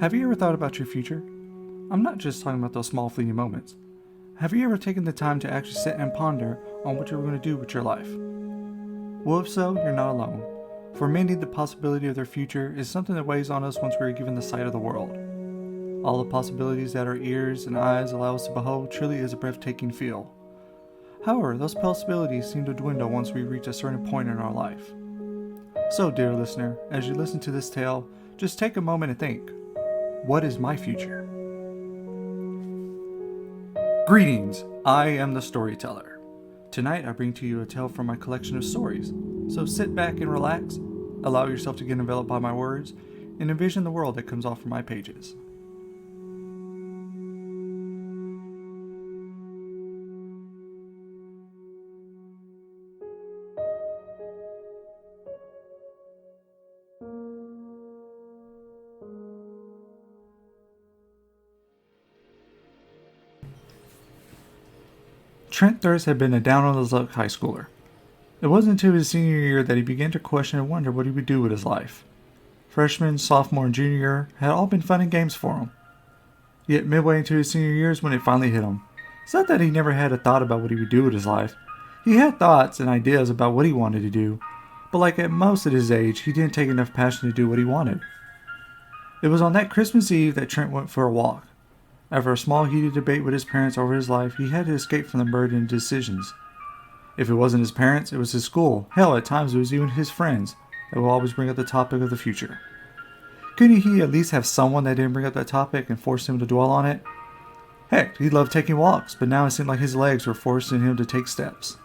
Have you ever thought about your future? I'm not just talking about those small fleeting moments. Have you ever taken the time to actually sit and ponder on what you're going to do with your life? Well, if so, you're not alone. For many, the possibility of their future is something that weighs on us once we are given the sight of the world. All the possibilities that our ears and eyes allow us to behold truly is a breathtaking feel. However, those possibilities seem to dwindle once we reach a certain point in our life. So, dear listener, as you listen to this tale, just take a moment and think, what is my future? Greetings, I am the Storyteller. Tonight I bring to you a tale from my collection of stories, so sit back and relax, allow yourself to get enveloped by my words, and envision the world that comes off from my pages. Trent Thirst had been a down-on-his-luck high schooler. It wasn't until his senior year that he began to question and wonder what he would do with his life. Freshman, sophomore, and junior year had all been fun and games for him. Yet midway into his senior years when it finally hit him. It's not that he never had a thought about what he would do with his life. He had thoughts and ideas about what he wanted to do, but like at most at his age, he didn't take enough passion to do what he wanted. It was on that Christmas Eve that Trent went for a walk. After a small heated debate with his parents over his life, he had to escape from the burden of decisions. If it wasn't his parents, it was his school. Hell, at times it was even his friends that would always bring up the topic of the future. Couldn't he at least have someone that didn't bring up that topic and force him to dwell on it? Heck, he loved taking walks, but now it seemed like his legs were forcing him to take steps.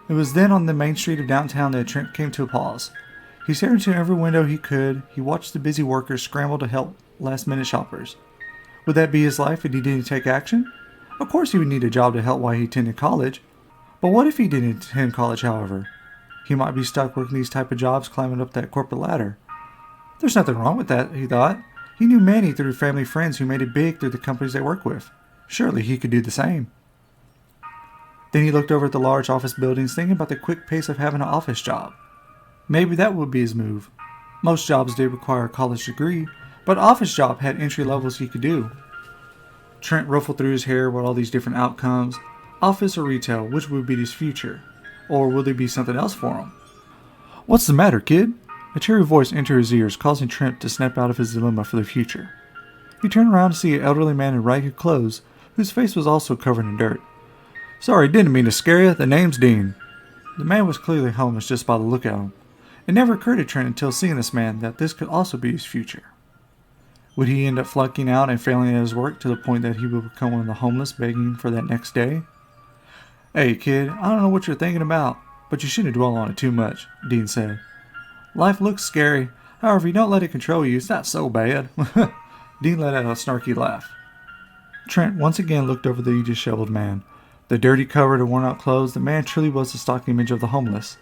It was then on the main street of downtown that Trent came to a pause. He stared into every window he could. He watched the busy workers scramble to help last-minute shoppers. Would that be his life if he didn't take action? Of course he would need a job to help while he attended college. But what if he didn't attend college, however? He might be stuck working these type of jobs climbing up that corporate ladder. There's nothing wrong with that, he thought. He knew many through family friends who made it big through the companies they work with. Surely he could do the same. Then he looked over at the large office buildings, thinking about the quick pace of having an office job. Maybe that would be his move. Most jobs did require a college degree, but office job had entry levels he could do. Trent ruffled through his hair with all these different outcomes. Office or retail, which would be his future? Or will there be something else for him? What's the matter, kid? A cheery voice entered his ears, causing Trent to snap out of his dilemma for the future. He turned around to see an elderly man in ragged clothes, whose face was also covered in dirt. Sorry, didn't mean to scare you. The name's Dean. The man was clearly homeless just by the look at him. It never occurred to Trent until seeing this man that this could also be his future. Would he end up flunking out and failing at his work to the point that he would become one of the homeless begging for that next day? Hey kid, I don't know what you're thinking about, but you shouldn't dwell on it too much, Dean said. Life looks scary. However, if you don't let it control you, it's not so bad. Dean let out a snarky laugh. Trent once again looked over the disheveled man. The dirty, covered, and worn-out clothes, the man truly was the stock image of the homeless.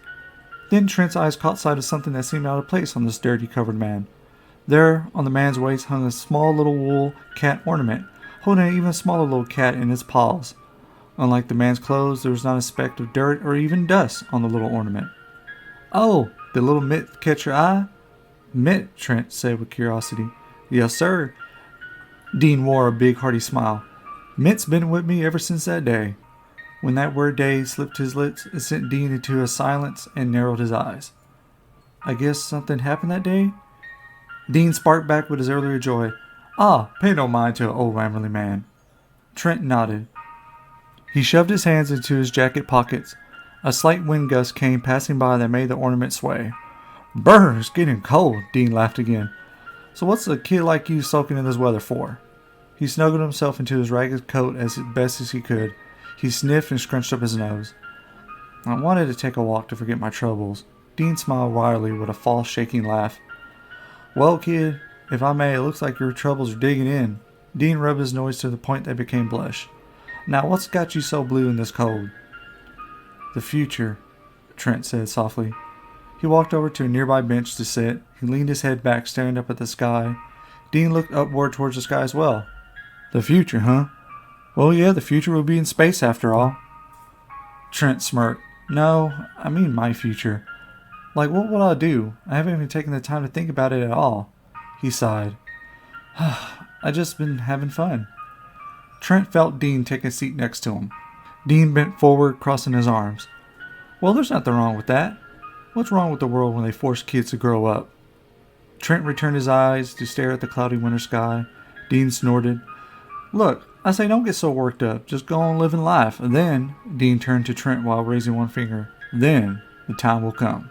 Then Trent's eyes caught sight of something that seemed out of place on this dirty, covered man. There, on the man's waist, hung a small little wool cat ornament, holding an even smaller little cat in its paws. Unlike the man's clothes, there was not a speck of dirt or even dust on the little ornament. Oh, did little Mitt catch your eye? Mitt, Trent said with curiosity. Yes, sir. Dean wore a big, hearty smile. Mitt's been with me ever since that day. When that word day slipped his lips, it sent Dean into a silence and narrowed his eyes. I guess something happened that day? Dean sparked back with his earlier joy. Ah, pay no mind to an old rambling man. Trent nodded. He shoved his hands into his jacket pockets. A slight wind gust came passing by that made the ornament sway. Brr, it's getting cold, Dean laughed again. So what's a kid like you soaking in this weather for? He snuggled himself into his ragged coat as best as he could. He sniffed and scrunched up his nose. I wanted to take a walk to forget my troubles. Dean smiled wryly with a false shaking laugh. Well, kid, if I may, it looks like your troubles are digging in. Dean rubbed his nose to the point that became blush. Now, what's got you so blue in this cold? The future, Trent said softly. He walked over to a nearby bench to sit. He leaned his head back, staring up at the sky. Dean looked upward towards the sky as well. The future, huh? Well, yeah, the future will be in space after all. Trent smirked. No, I mean my future. Like, what will I do? I haven't even taken the time to think about it at all. He sighed. I just been having fun. Trent felt Dean take a seat next to him. Dean bent forward, crossing his arms. Well, there's nothing wrong with that. What's wrong with the world when they force kids to grow up? Trent returned his eyes to stare at the cloudy winter sky. Dean snorted. Look, I say don't get so worked up. Just go on living life. And then, Dean turned to Trent while raising one finger. Then, the time will come.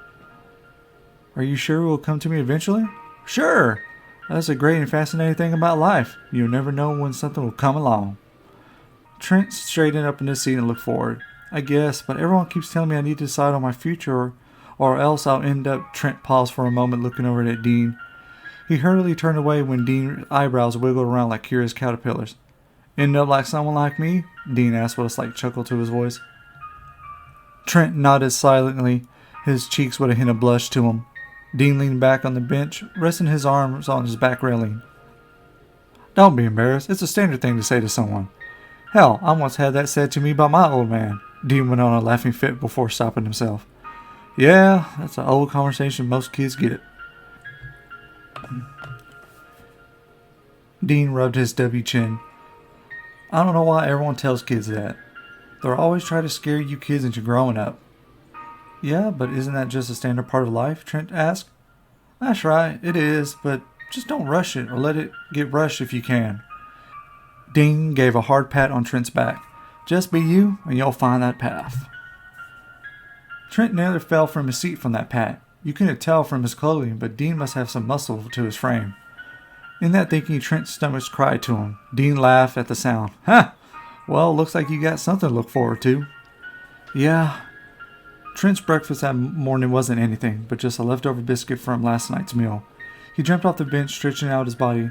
Are you sure it will come to me eventually? Sure. That's a great and fascinating thing about life. You'll never know when something will come along. Trent straightened up in his seat and looked forward. I guess, but everyone keeps telling me I need to decide on my future or else I'll end up... Trent paused for a moment looking over at Dean. He hurriedly turned away when Dean's eyebrows wiggled around like curious caterpillars. End up like someone like me? Dean asked with a slight chuckle to his voice. Trent nodded silently, his cheeks with a hint of blush to him. Dean leaned back on the bench, resting his arms on his back railing. Don't be embarrassed. It's a standard thing to say to someone. Hell, I once had that said to me by my old man. Dean went on a laughing fit before stopping himself. Yeah, that's an old conversation most kids get. Dean rubbed his stubby chin. I don't know why everyone tells kids that. They're always trying to scare you kids into growing up. Yeah, but isn't that just a standard part of life? Trent asked. That's right, it is, but just don't rush it or let it get rushed if you can. Dean gave a hard pat on Trent's back. Just be you and you'll find that path. Trent nearly fell from his seat from that pat. You couldn't tell from his clothing, but Dean must have some muscle to his frame. In that thinking, Trent's stomach cried to him. Dean laughed at the sound. Ha! Well, looks like you got something to look forward to. Yeah. Trent's breakfast that morning wasn't anything, but just a leftover biscuit from last night's meal. He jumped off the bench, stretching out his body.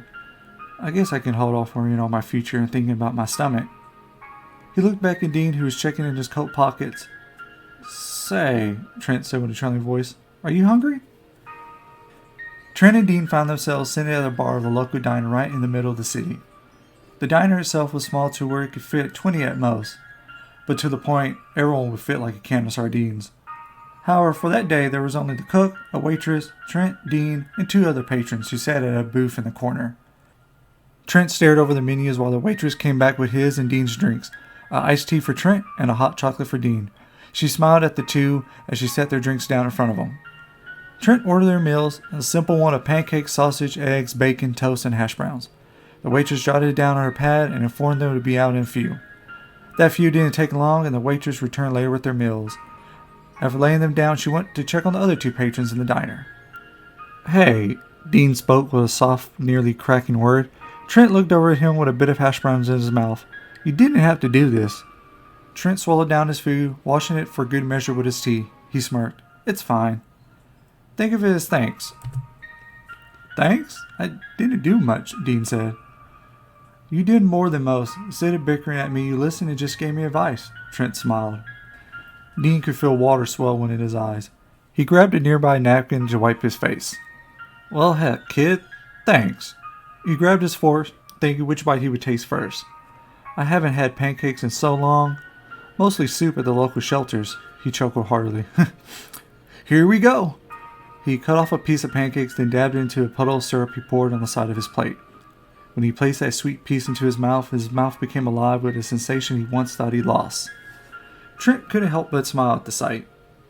I guess I can hold off worrying on my future and thinking about my stomach. He looked back at Dean, who was checking in his coat pockets. Say, Trent said with a trembling voice, are you hungry? Trent and Dean found themselves sitting at a bar of the local diner right in the middle of the city. The diner itself was small to where it could fit 20 at most, but to the point everyone would fit like a can of sardines. However, for that day there was only the cook, a waitress, Trent, Dean, and 2 other patrons who sat at a booth in the corner. Trent stared over the menus while the waitress came back with his and Dean's drinks, an iced tea for Trent and a hot chocolate for Dean. She smiled at the two as she set their drinks down in front of them. Trent ordered their meals, a simple one of pancakes, sausage, eggs, bacon, toast, and hash browns. The waitress jotted it down on her pad and informed them to be out in a few. That few didn't take long, and the waitress returned later with their meals. After laying them down, she went to check on the other 2 patrons in the diner. Hey, Dean spoke with a soft, nearly cracking word. Trent looked over at him with a bit of hash browns in his mouth. You didn't have to do this. Trent swallowed down his food, washing it for good measure with his tea. He smirked. It's fine. Think of it as thanks. Thanks? I didn't do much, Dean said. You did more than most. Instead of bickering at me, you listened and just gave me advice. Trent smiled. Dean could feel water swelling in his eyes. He grabbed a nearby napkin to wipe his face. Well, heck, kid. Thanks. He grabbed his fork, thinking which bite he would taste first. I haven't had pancakes in so long. Mostly soup at the local shelters. He chuckled heartily. Here we go. He cut off a piece of pancakes, then dabbed it into a puddle of syrup he poured on the side of his plate. When he placed that sweet piece into his mouth became alive with a sensation he once thought he'd lost. Trent couldn't help but smile at the sight.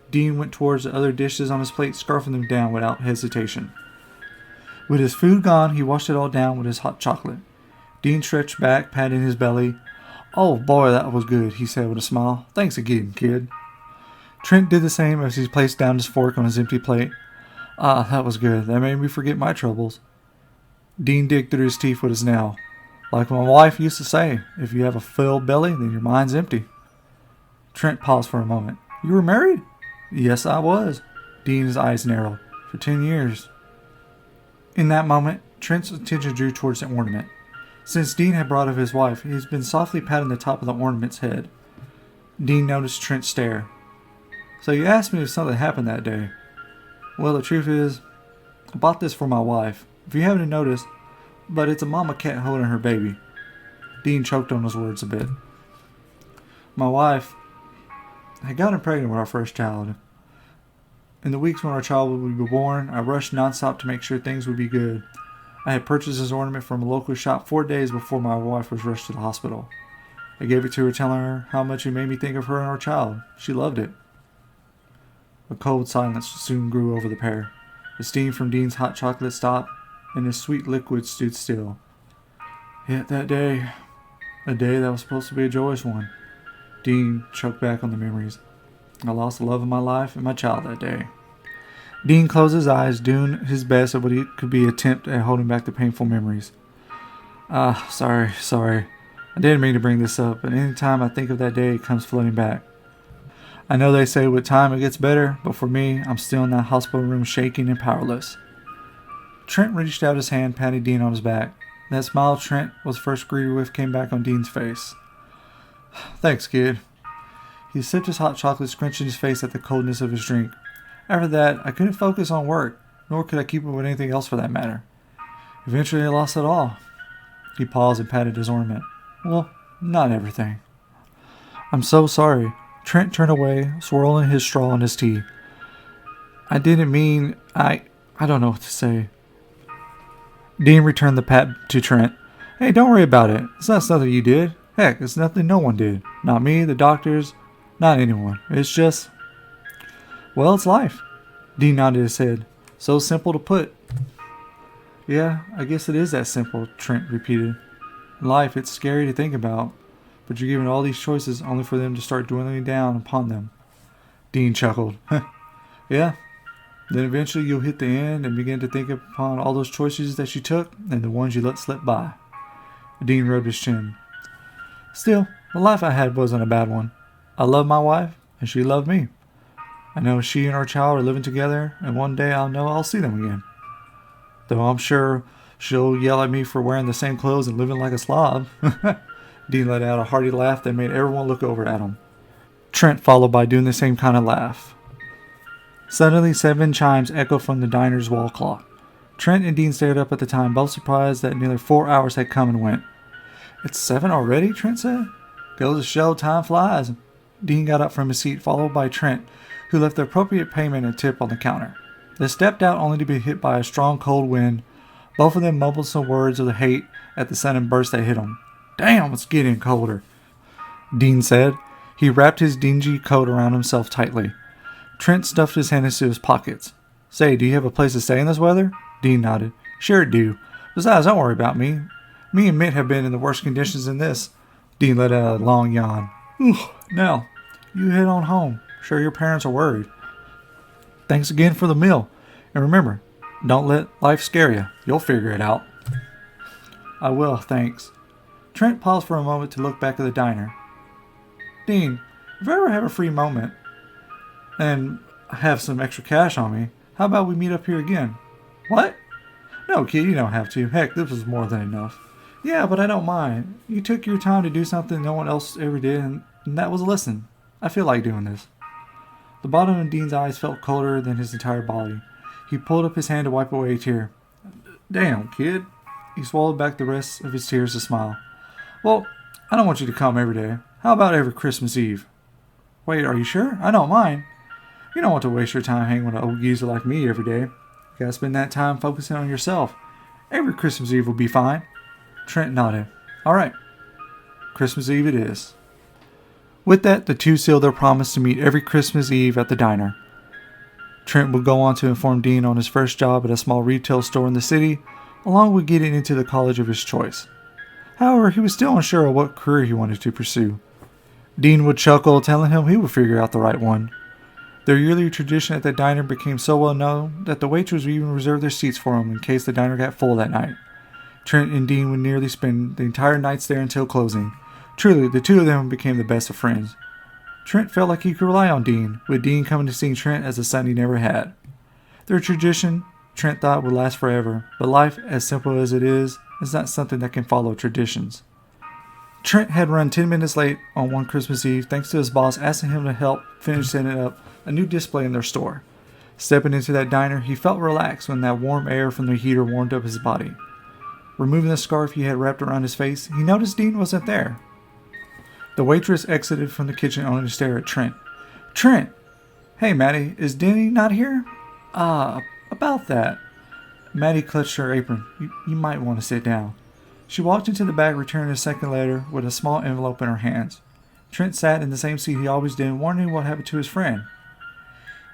Dean went towards the other dishes on his plate, scarfing them down without hesitation. With his food gone, he washed it all down with his hot chocolate. Dean stretched back, patting his belly. Oh boy, that was good, he said with a smile. Thanks again, kid. Trent did the same as he placed down his fork on his empty plate. Ah, that was good. That made me forget my troubles. Dean digged through his teeth with his nail. Like my wife used to say, if you have a filled belly, then your mind's empty. Trent paused for a moment. You were married? Yes, I was. Dean's eyes narrowed. For 10 years. In that moment, Trent's attention drew towards the ornament. Since Dean had brought up his wife, he has been softly patting the top of the ornament's head. Dean noticed Trent's stare. So you asked me if something happened that day. Well, the truth is, I bought this for my wife. If you haven't noticed, but it's a mama cat holding her baby. Dean choked on his words a bit. My wife had gotten pregnant with our first child. In the weeks when our child would be born, I rushed nonstop to make sure things would be good. I had purchased this ornament from a local shop 4 days before my wife was rushed to the hospital. I gave it to her, telling her how much it made me think of her and our child. She loved it. A cold silence soon grew over the pair. The steam from Dean's hot chocolate stopped, and his sweet liquid stood still. Yet that day, a day that was supposed to be a joyous one, Dean choked back on the memories. I lost the love of my life and my child that day. Dean closed his eyes, doing his best at what he could be attempt at holding back the painful memories. Sorry. I didn't mean to bring this up, but any time I think of that day, it comes flooding back. I know they say with time it gets better, but for me, I'm still in that hospital room shaking and powerless. Trent reached out his hand, patting Dean on his back. That smile Trent was first greeted with came back on Dean's face. Thanks, kid. He sipped his hot chocolate, scrunching his face at the coldness of his drink. After that, I couldn't focus on work, nor could I keep up with anything else for that matter. Eventually, I lost it all. He paused and patted his ornament. Well, not everything. I'm so sorry. Trent turned away, swirling his straw in his tea. I didn't mean... I don't know what to say. Dean returned the pat to Trent. Hey, don't worry about it. It's not something you did. Heck, it's nothing no one did. Not me, the doctors, not anyone. It's just... Well, it's life. Dean nodded his head. So simple to put. Yeah, I guess it is that simple, Trent repeated. Life, it's scary to think about, but you're given all these choices only for them to start dwindling down upon them. Dean chuckled. Yeah, then eventually you'll hit the end and begin to think upon all those choices that you took and the ones you let slip by. Dean rubbed his chin. Still, the life I had wasn't a bad one. I loved my wife, and she loved me. I know she and our child are living together, and one day I'll know I'll see them again. Though I'm sure she'll yell at me for wearing the same clothes and living like a slob. Dean let out a hearty laugh that made everyone look over at him. Trent followed by doing the same kind of laugh. Suddenly, 7 chimes echoed from the diner's wall clock. Trent and Dean stared up at the time, both surprised that nearly 4 hours had come and went. It's 7 already, Trent said. Goes to show time flies. Dean got up from his seat, followed by Trent, who left the appropriate payment and tip on the counter. They stepped out only to be hit by a strong cold wind. Both of them mumbled some words of hate at the sudden burst that hit them. Damn, it's getting colder, Dean said. He wrapped his dingy coat around himself tightly. Trent stuffed his hands into his pockets. Say, do you have a place to stay in this weather? Dean nodded. Sure do. Besides, don't worry about me. Me and Mitt have been in the worst conditions than this. Dean let out a long yawn. Now, you head on home. Sure your parents are worried. Thanks again for the meal. And remember, don't let life scare you. You'll figure it out. I will, thanks. Trent paused for a moment to look back at the diner. Dean, if I ever have a free moment and have some extra cash on me, how about we meet up here again? What? No, kid, you don't have to. Heck, this was more than enough. Yeah, but I don't mind. You took your time to do something no one else ever did, and that was a lesson. I feel like doing this. The bottom of Dean's eyes felt colder than his entire body. He pulled up his hand to wipe away a tear. Damn, kid. He swallowed back the rest of his tears to smile. Well, I don't want you to come every day. How about every Christmas Eve? Wait, are you sure? I don't mind. You don't want to waste your time hanging with an old geezer like me every day. You gotta spend that time focusing on yourself. Every Christmas Eve will be fine. Trent nodded. All right. Christmas Eve it is. With that, the two sealed their promise to meet every Christmas Eve at the diner. Trent would go on to inform Dean on his first job at a small retail store in the city, along with getting into the college of his choice. However, he was still unsure of what career he wanted to pursue. Dean would chuckle, telling him he would figure out the right one. Their yearly tradition at the diner became so well known that the waitress would even reserve their seats for him in case the diner got full that night. Trent and Dean would nearly spend the entire nights there until closing. Truly, the two of them became the best of friends. Trent felt like he could rely on Dean, with Dean coming to see Trent as a son he never had. Their tradition, Trent thought, would last forever, but life, as simple as it is not something that can follow traditions. Trent had run 10 minutes late on one Christmas Eve thanks to his boss asking him to help finish setting up a new display in their store. Stepping into that diner, he felt relaxed when that warm air from the heater warmed up his body. Removing the scarf he had wrapped around his face, he noticed Dean wasn't there. The waitress exited from the kitchen only to stare at Trent. Trent! Hey, Maddie, is Denny not here? About that. Maddie clutched her apron. You might want to sit down. She walked into the back, returning a second letter with a small envelope in her hands. Trent sat in the same seat he always did, wondering what happened to his friend.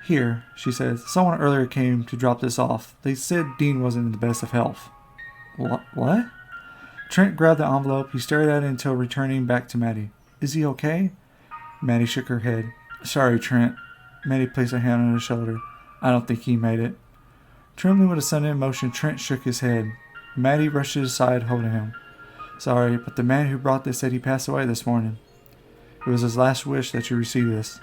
Here, she said, someone earlier came to drop this off. They said Dean wasn't in the best of health. What? Trent grabbed the envelope. He stared at it until returning back to Maddie. Is he okay? Maddie shook her head. Sorry, Trent. Maddie placed a hand on his shoulder. I don't think he made it. Trembling with a sudden emotion, Trent shook his head. Maddie rushed to his side, holding him. Sorry, but the man who brought this said he passed away this morning. It was his last wish that you receive this.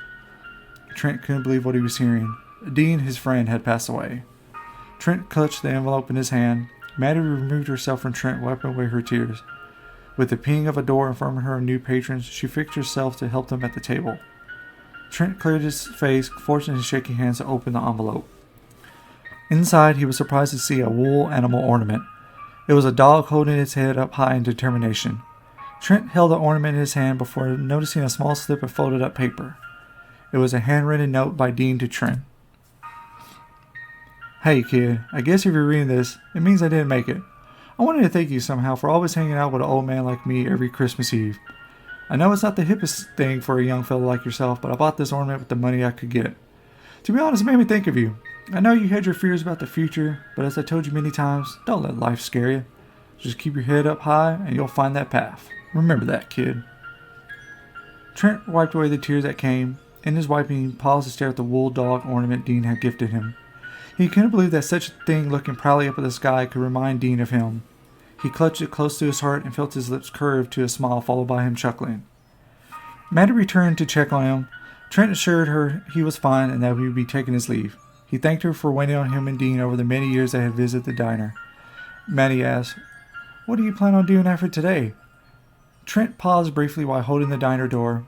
Trent couldn't believe what he was hearing. Dean, his friend, had passed away. Trent clutched the envelope in his hand. Maddie removed herself from Trent, wiping away her tears. With the ping of a door informing her of new patrons, she fixed herself to help them at the table. Trent cleared his face, forcing his shaky hands to open the envelope. Inside, he was surprised to see a wool animal ornament. It was a dog holding its head up high in determination. Trent held the ornament in his hand before noticing a small slip of folded up paper. It was a handwritten note by Dean to Trent. Hey kid, I guess if you're reading this, it means I didn't make it. I wanted to thank you somehow for always hanging out with an old man like me every Christmas Eve. I know it's not the hippest thing for a young fellow like yourself, but I bought this ornament with the money I could get. To be honest, it made me think of you. I know you had your fears about the future, but as I told you many times, don't let life scare you. Just keep your head up high and you'll find that path. Remember that, kid. Trent wiped away the tears that came. In his wiping, he paused to stare at the wool dog ornament Dean had gifted him. He couldn't believe that such a thing looking proudly up at the sky could remind Dean of him. He clutched it close to his heart and felt his lips curve to a smile, followed by him chuckling. Maddie returned to check on him. Trent assured her he was fine and that he would be taking his leave. He thanked her for waiting on him and Dean over the many years they had visited the diner. Maddie asked, What do you plan on doing after today? Trent paused briefly while holding the diner door.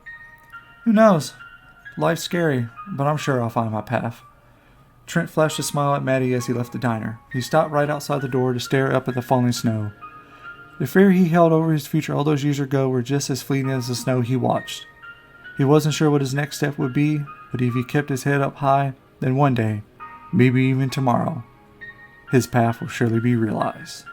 Who knows? Life's scary, but I'm sure I'll find my path. Trent flashed a smile at Maddie as he left the diner. He stopped right outside the door to stare up at the falling snow. The fear he held over his future all those years ago were just as fleeting as the snow he watched. He wasn't sure what his next step would be, but if he kept his head up high, then one day, maybe even tomorrow, his path will surely be realized.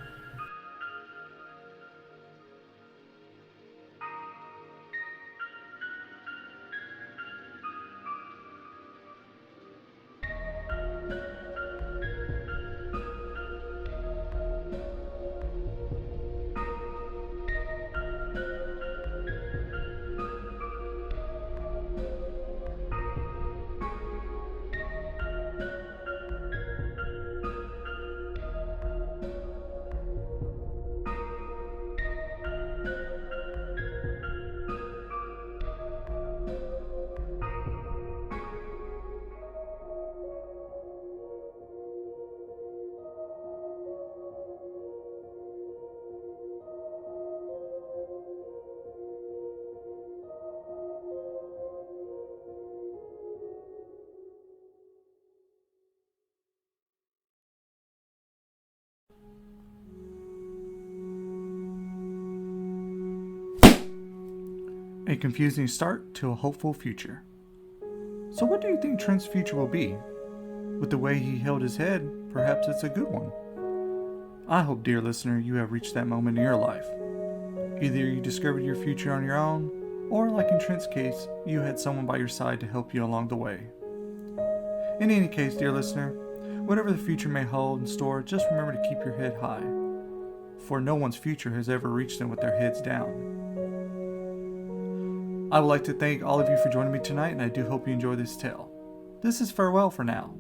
A confusing start to a hopeful future. So what do you think Trent's future will be? With the way he held his head, perhaps it's a good one. I hope, dear listener, you have reached that moment in your life. Either you discovered your future on your own, or like in Trent's case, you had someone by your side to help you along the way. In any case, dear listener, whatever the future may hold in store, just remember to keep your head high, for no one's future has ever reached them with their heads down. I would like to thank all of you for joining me tonight, and I do hope you enjoy this tale. This is farewell for now.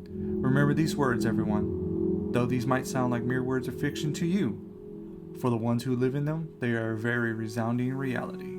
Remember these words, everyone. Though these might sound like mere words of fiction to you, for the ones who live in them, they are a very resounding reality.